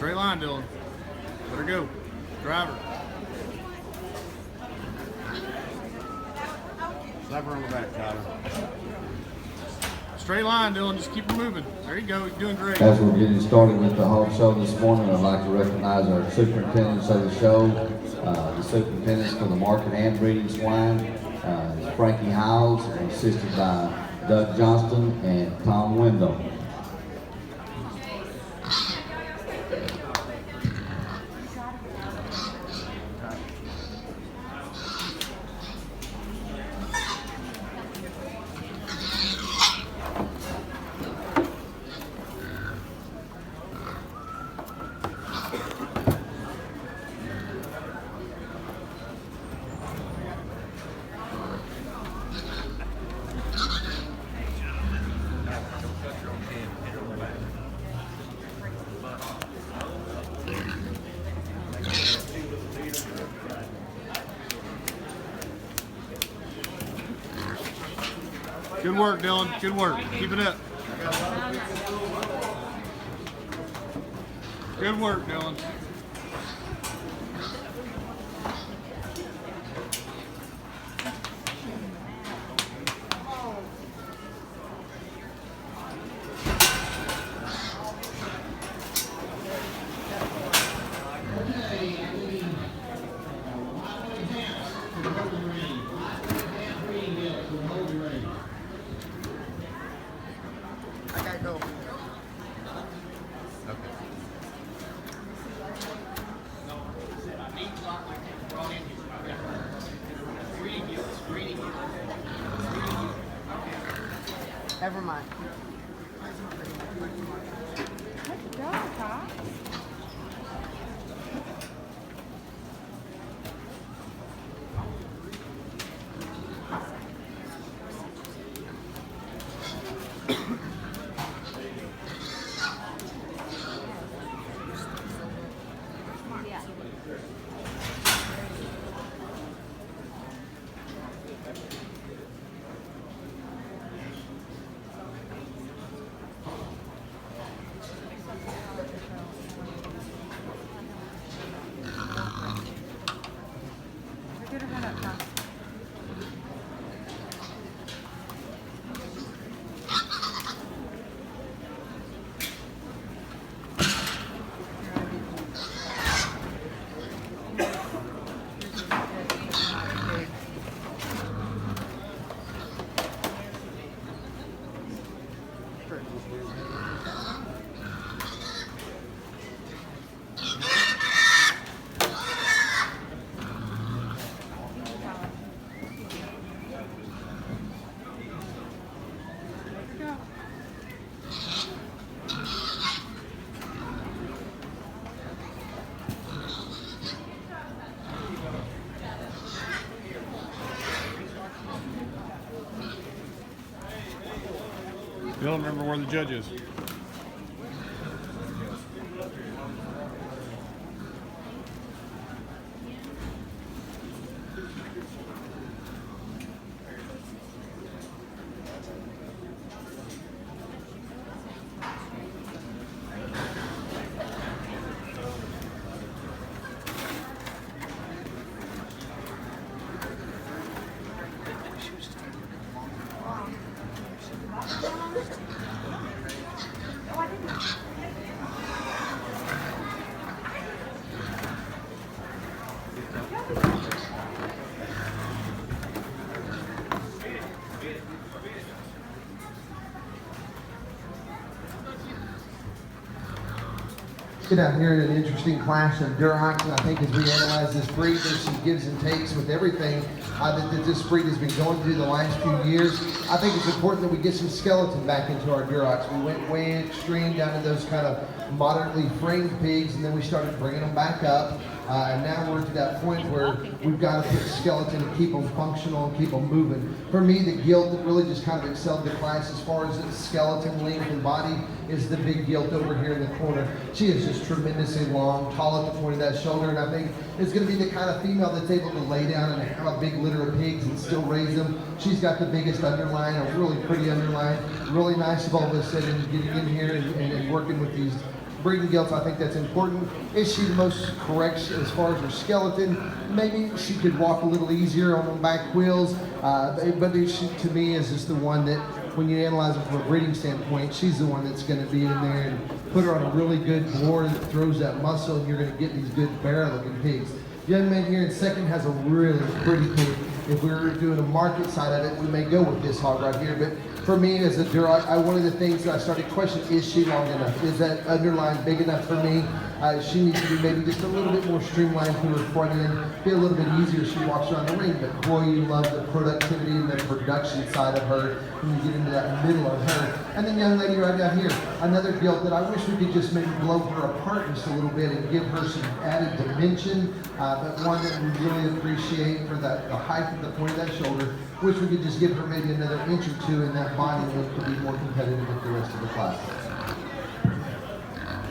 Straight line, Dillon. Let her go. Driver. Slap her on the back, Tyler. Straight line, Dillon. Just keep her moving. There you go. You're doing great. As we're getting started with the hog show this morning, I'd like to recognize our superintendents of the show. The superintendents for the market and breeding swine, Frankie Hiles, assisted by Doug Johnston and Tom Wendell. Good work, Dillon. Good work. Keep it up. Good work, Dillon. Never mind. Good job, Ty. Dillon, remember where the judge is. Get out here in an interesting clash of Durocs, and I think as we analyze this breed, there's some gives and takes with everything that this breed has been going through the last few years. I think it's important that we get some skeleton back into our Durocs. We went way extreme down to those kind of moderately framed pigs, and then we started bringing them back up. And now we're to that point where we've got to put skeleton and keep them functional and keep them moving. For me, the gilt that really just kind of excelled the class as far as its skeleton length and body is the big gilt over here in the corner. She is just tremendously long, tall at the point of that shoulder, and I think it's going to be the kind of female that's able to lay down and have a big litter of pigs and still raise them. She's got the biggest underline, a really pretty underline, really nice vulva sitting, getting in here and working with these breeding gilts, I think that's important. Is she the most correct as far as her skeleton? Maybe she could walk a little easier on the back wheels, but she, to me, is just the one that, when you analyze it from a breeding standpoint, she's the one that's going to be in there and put her on a really good board that throws that muscle, and you're going to get these good barrel-looking pigs. The young man here in second has a really pretty pig. If we were doing a market side of it, we may go with this hog right here. But for me, as a Duroc, one of the things that I started questioning, is she long enough? Is that underline big enough for me? She needs to be maybe just a little bit more streamlined to her front end, be a little bit easier as she walks around the ring. But boy, you love the productivity and the production side of her when you get into that middle of her. And then young lady right down here, another gilt that I wish we could just maybe blow her apart just a little bit and give her some added dimension, but one that we really appreciate for the height of the point of that shoulder. Wish we could just give her maybe another inch or two in that body and to be more competitive with the rest of the class.